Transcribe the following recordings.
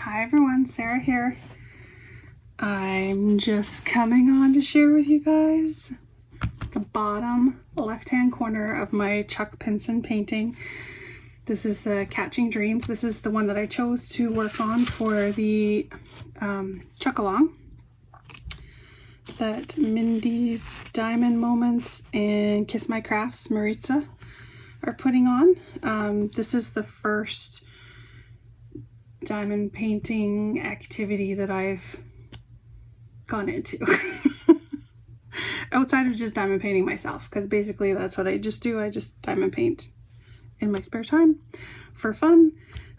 Hi everyone, Sarah here. I'm just coming on to share with you guys the bottom left-hand corner of my Chuck Pinson painting. This is the Catching Dreams. This is the one that I chose to work on for the Chuckalong that Mindys Diamond Moments and Kiss My Krafts Maritza are putting on. This is the first diamond painting activity that I've gone into outside of just diamond painting myself, because basically that's what I just do. I just diamond paint in my spare time for fun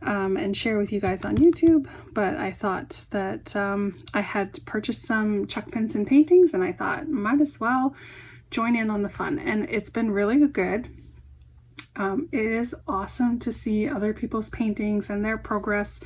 and share with you guys on YouTube. But I thought that I had purchased some Chuck Pinson paintings and I thought might as well join in on the fun, and it's been really good. It is awesome to see other people's paintings and their progress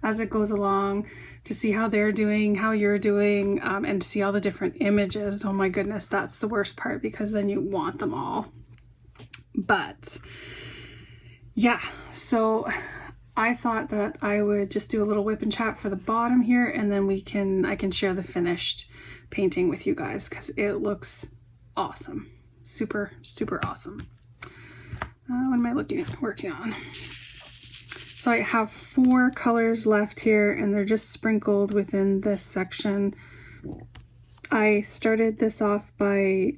as it goes along, to see how they're doing, how you're doing, and to see all the different images. Oh my goodness, that's the worst part, because then you want them all. But yeah, so I thought that I would just do a little whip and chat for the bottom here, and then I can share the finished painting with you guys, because it looks awesome. Super, super awesome. What am I working on? So I have 4 colors left here, and they're just sprinkled within this section. I started this off by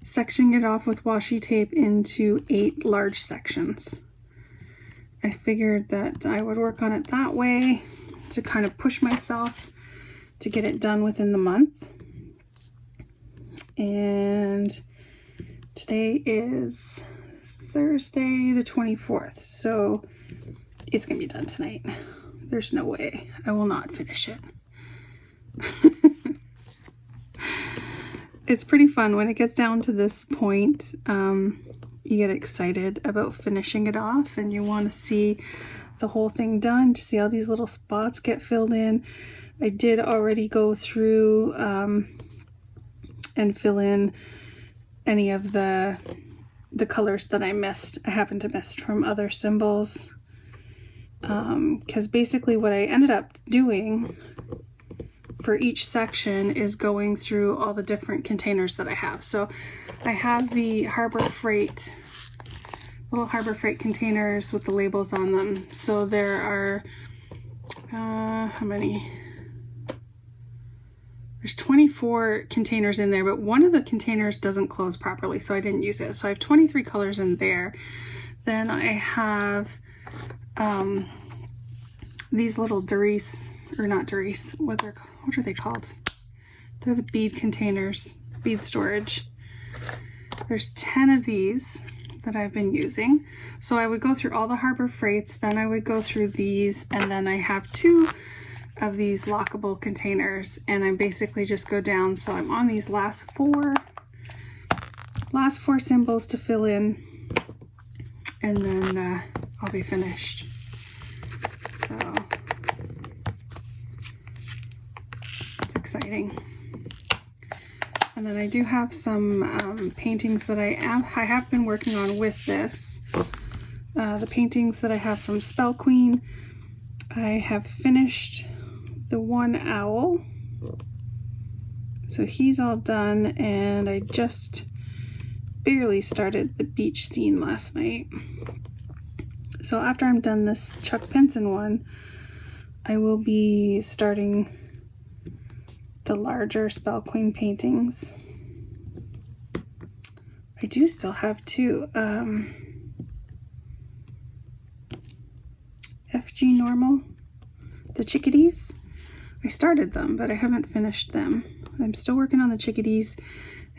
sectioning it off with washi tape into 8 large sections. I figured that I would work on it that way to kind of push myself to get it done within the month. And today is Thursday the 24th, so it's gonna be done tonight. There's no way I will not finish it. It's pretty fun when it gets down to this point. You get excited about finishing it off, and you want to see the whole thing done, to see all these little spots get filled in. I did already go through and fill in any of the colors that I happened to miss from other symbols, because basically what I ended up doing for each section is going through all the different containers that I have. So I have the Harbor Freight, little Harbor Freight containers with the labels on them. So there are how many? There's 24 containers in there, but one of the containers doesn't close properly, so I didn't use it. So I have 23 colors in there. Then I have these little Doris, or not Doris, what are they called? They're the bead containers, bead storage. There's 10 of these that I've been using. So I would go through all the Harbor Freights, then I would go through these, and then I have 2 of these lockable containers, and I basically just go down. So I'm on these last four symbols to fill in, and then I'll be finished. So it's exciting. And then I do have some paintings that I have been working on with this. The paintings that I have from Spell Queen. I have finished the one owl, so he's all done, and I just barely started the beach scene last night. So after I'm done this Chuck Pinson one, I will be starting the larger Spell Queen paintings. I do still have 2 FG Normal, the chickadees. I started them, but I haven't finished them. I'm still working on the chickadees,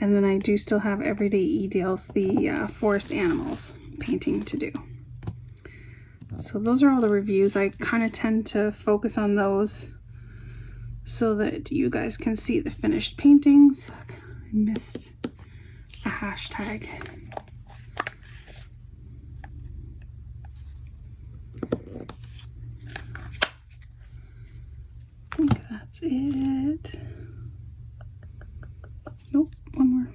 and then I do still have Everyday E-Deals, the forest animals painting to do. So those are all the reviews. I kind of tend to focus on those so that you guys can see the finished paintings. I missed a hashtag. I think that's it. Nope, one more.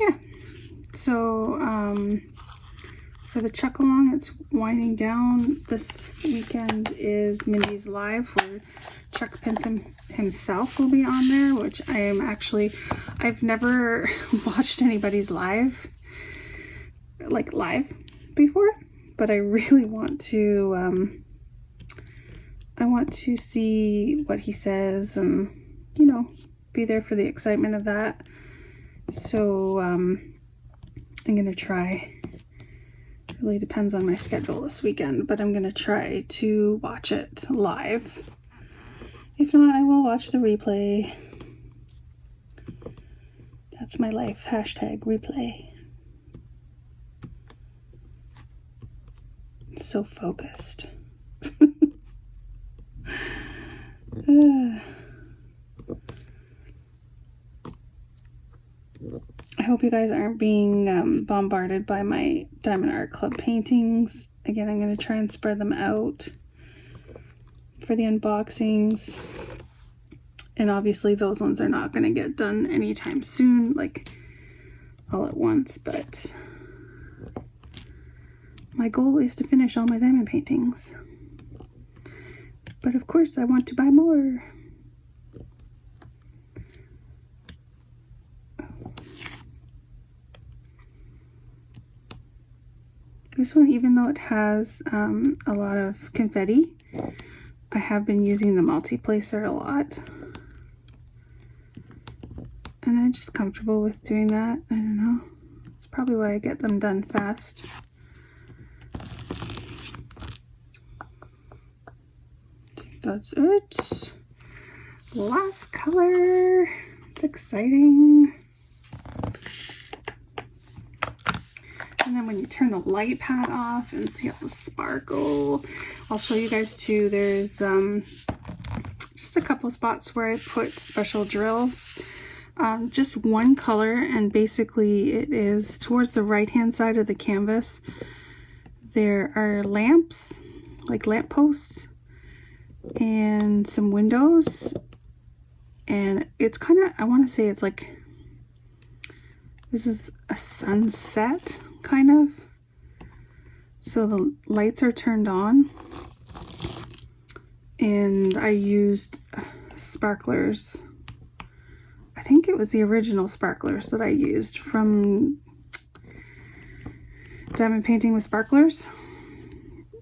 Yeah, So for the Chuckalong, it's winding down. This weekend is Mindys Live, where Chuck Pinson himself will be on there, which I am actually, I've never watched anybody's live before, but I really want to, I want to see what he says and, you know, be there for the excitement of that. So I'm gonna try. It really depends on my schedule this weekend, but I'm gonna try to watch it live. If not, I will watch the replay. That's my life. Hashtag replay. So focused. I hope you guys aren't being bombarded by my Diamond Art Club paintings. Again, I'm going to try and spread them out for the unboxings. And obviously those ones are not going to get done anytime soon, like all at once, but my goal is to finish all my diamond paintings. But of course I want to buy more. This one, even though it has a lot of confetti, I have been using the multi-placer a lot. And I'm just comfortable with doing that. I don't know. It's probably why I get them done fast. I think that's it. Last color. It's exciting. And then when you turn the light pad off and see all the sparkle, I'll show you guys too. There's just a couple spots where I put special drills. Just one color, and basically it is towards the right hand side of the canvas. There are lamps, like lamp posts, and some windows. And it's kind of, I want to say it's like, this is a sunset, kind of. So the lights are turned on, and I used sparklers. I think it was the original sparklers that I used from Diamond Painting with Sparklers.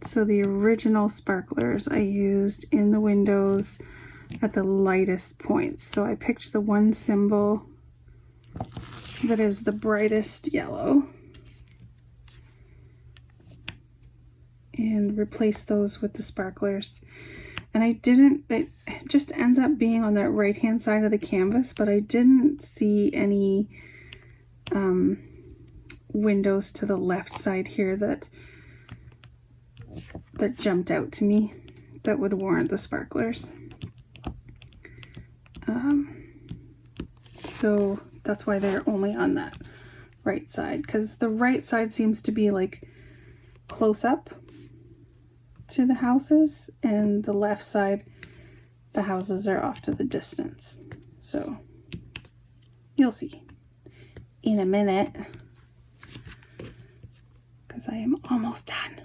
So the original sparklers I used in the windows at the lightest points. So I picked the one symbol that is the brightest yellow and replace those with the sparklers. And I didn't, it just ends up being on that right hand side of the canvas, but I didn't see any windows to the left side here that jumped out to me that would warrant the sparklers. So that's why they're only on that right side, because the right side seems to be like close up to the houses, and the left side, the houses are off to the distance. So you'll see in a minute, because I am almost done.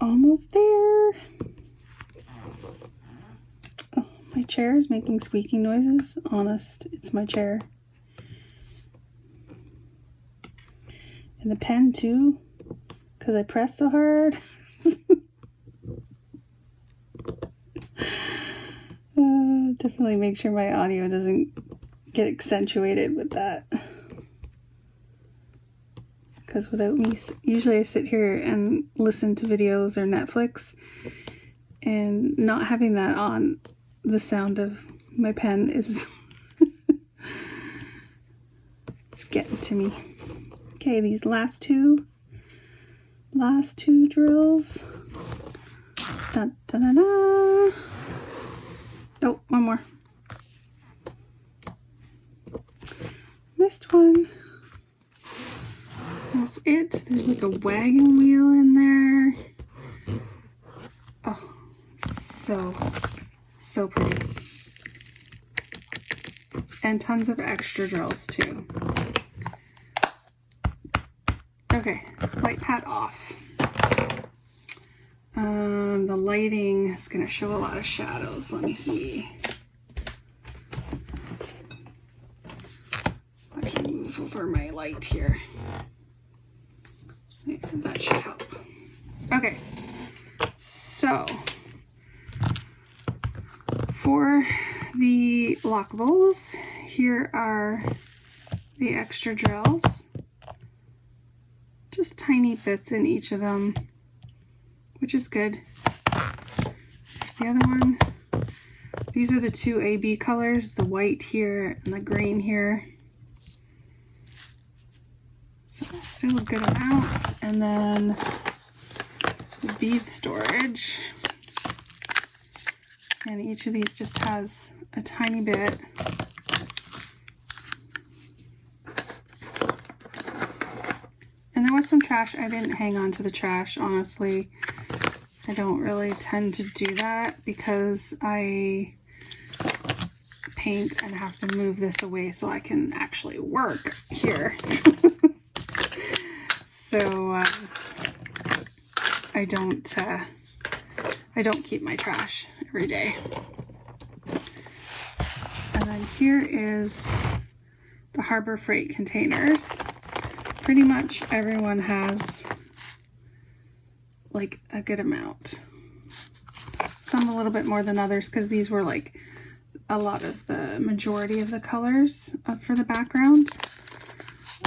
Almost there. Oh, my chair is making squeaking noises. Honest, it's my chair. And the pen too, because I pressed so hard. Definitely make sure my audio doesn't get accentuated with that. Because without me, usually I sit here and listen to videos or Netflix, and not having that on, the sound of my pen is it's getting to me. Okay, these last two drills. Dun, dun, dun, dun. Nope, one more. missed one. That's it. There's like a wagon wheel in there. Oh, so pretty. And tons of extra drills too. Okay, light pad off. The lighting is going to show a lot of shadows. Let me see. Let's move over my light here. Yeah, that should help. Okay, so for the lockables, here are the extra drills. Just tiny bits in each of them, which is good. There's the other one. These are the two AB colors, the white here and the green here. So still a good amount. And then the bead storage. And each of these just has a tiny bit. And there was some trash. I didn't hang on to the trash, honestly. I don't really tend to do that because I paint and have to move this away so I can actually work here. So I don't keep my trash every day. And then here is the Harbor Freight containers. Pretty much everyone has like a good amount. Some a little bit more than others because these were like a lot of the majority of the colors for the background.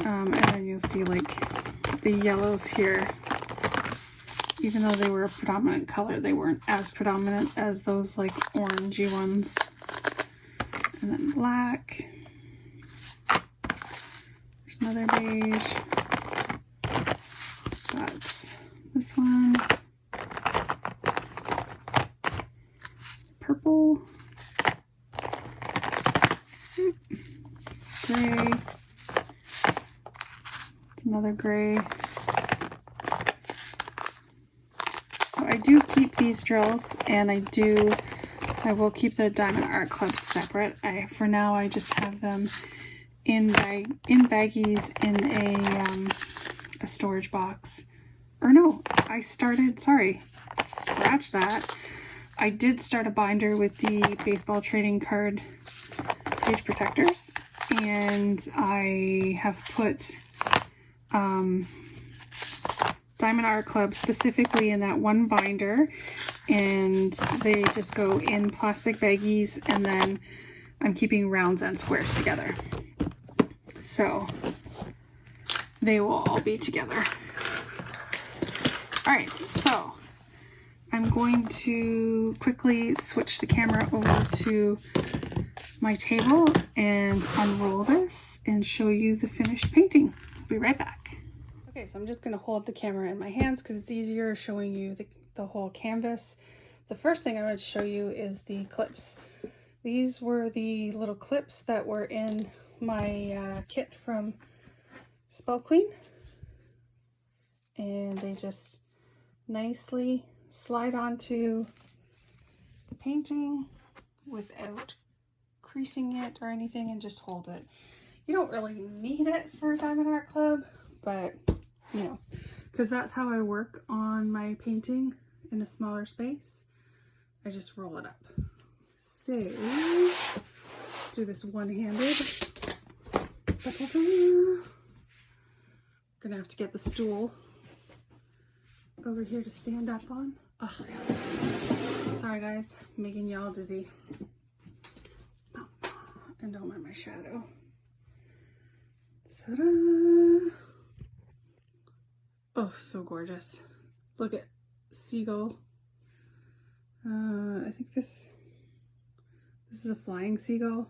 And then you'll see like the yellows here. Even though they were a predominant color, they weren't as predominant as those like orangey ones. And then black. There's another beige. Got this one. Purple. Gray. Another gray. So I do keep these drills, and I will keep the Diamond Art Club separate. For now I just have them in baggies in a storage box. Or no, scratch that. I did start a binder with the baseball trading card page protectors, and I have put Diamond Art Club specifically in that one binder, and they just go in plastic baggies, and then I'm keeping rounds and squares together. So they will all be together. All right, so I'm going to quickly switch the camera over to my table and unroll this and show you the finished painting. I'll be right back. Okay, so I'm just going to hold the camera in my hands because it's easier showing you the whole canvas. The first thing I want to show you is the clips. These were the little clips that were in my kit from Spell Queen, and they just nicely slide onto the painting without creasing it or anything, and just hold it. You don't really need it for Diamond Art Club, but you know, because that's how I work on my painting in a smaller space. I just roll it up. So do this one-handed. Gonna have to get the stool over here to stand up on. Oh, sorry guys, making y'all dizzy. And don't mind my shadow. Ta-da! Oh, so gorgeous. Look at seagull. I think this is a flying seagull.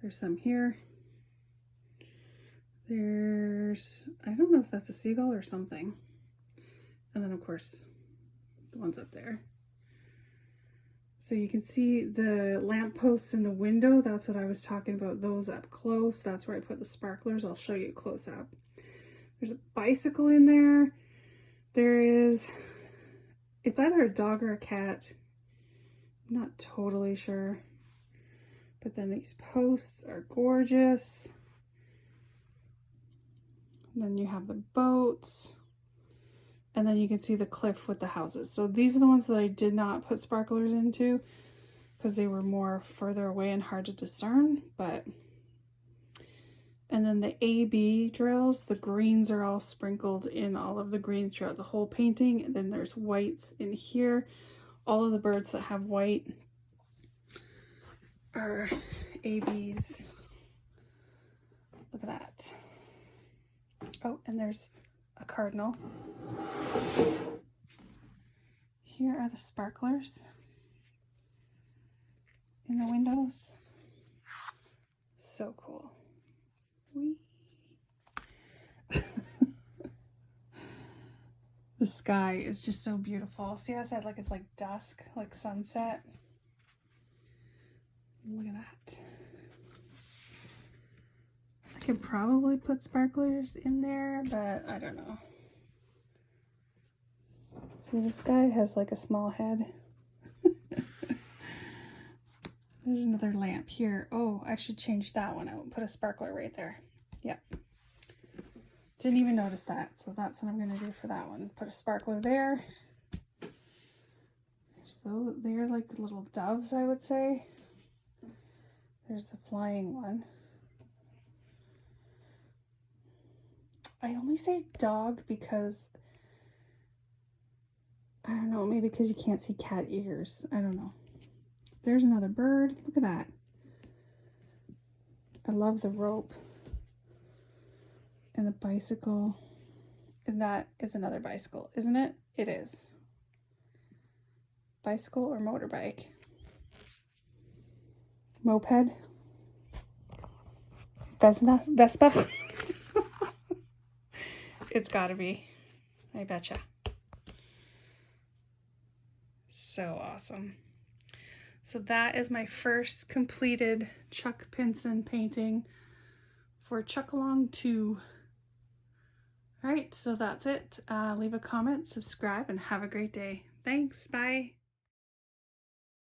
There's some here. I don't know if that's a seagull or something. And then of course, the ones up there. So you can see the lamp posts in the window. That's what I was talking about, those up close. That's where I put the sparklers. I'll show you close up. There's a bicycle in there. There is, it's either a dog or a cat. I'm not totally sure. But then these posts are gorgeous. And then you have the boats. And then you can see the cliff with the houses. So these are the ones that I did not put sparklers into because they were more further away and hard to discern. But, and then the AB drills, the greens are all sprinkled in all of the greens throughout the whole painting. And then there's whites in here. All of the birds that have white are ABs. Look at that. Oh, and there's a cardinal. Here are the sparklers in the windows. So cool. Whee! The sky is just so beautiful. See how I said like it's like dusk, like sunset? Look at that. I could probably put sparklers in there, but I don't know. See, this guy has like a small head. There's another lamp here. Oh, I should change that one out. Put a sparkler right there. Yep. Didn't even notice that. So that's what I'm going to do for that one. Put a sparkler there. So they're like little doves, I would say. There's the flying one. I only say dog because, I don't know, maybe because you can't see cat ears. I don't know. There's another bird. Look at that. I love the rope. And the bicycle. And that is another bicycle, isn't it? It is. Bicycle or motorbike? Moped? Vespa? It's gotta be. I betcha. So awesome. So that is my first completed Chuck Pinson painting for Chuckalong 2. Alright, so that's it. Leave a comment, subscribe, and have a great day. Thanks. Bye.